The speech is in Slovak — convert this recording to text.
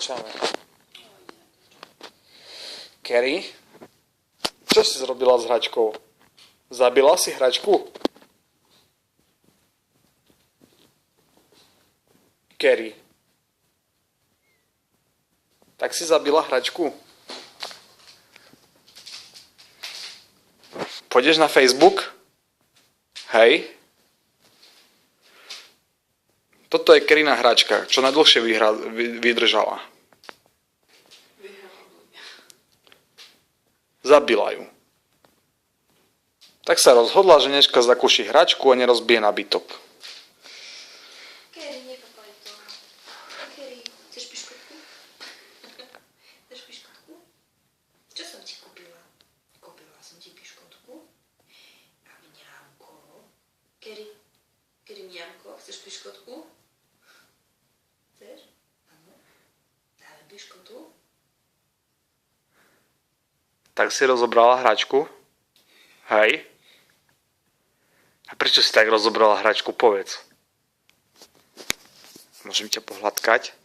začneme. Kerry? Čo si zrobila s hračkou? Zabila si hračku? Kerry. Tak si zabila hračku? Pôjdeš na Facebook? Hej. Toto je Kerryna hračka, čo najdlhšie vydržala. Zabila ju. Tak sa rozhodla, že dneska zakúši hračku a nerozbije nabytok. Kerry, nepapaj to. Kerry, chceš piškotku? Chceš piškotku? Čo som ti kúpila? Kúpila som ti piškotku a mňamko. Kerry, mňamko, chceš piškotku? Chceš? Áno. Dáme piškotu. Tak si rozobrala hračku? Hej. A prečo si tak rozobrala hračku, povedz. Môžem ťa pohľadkať?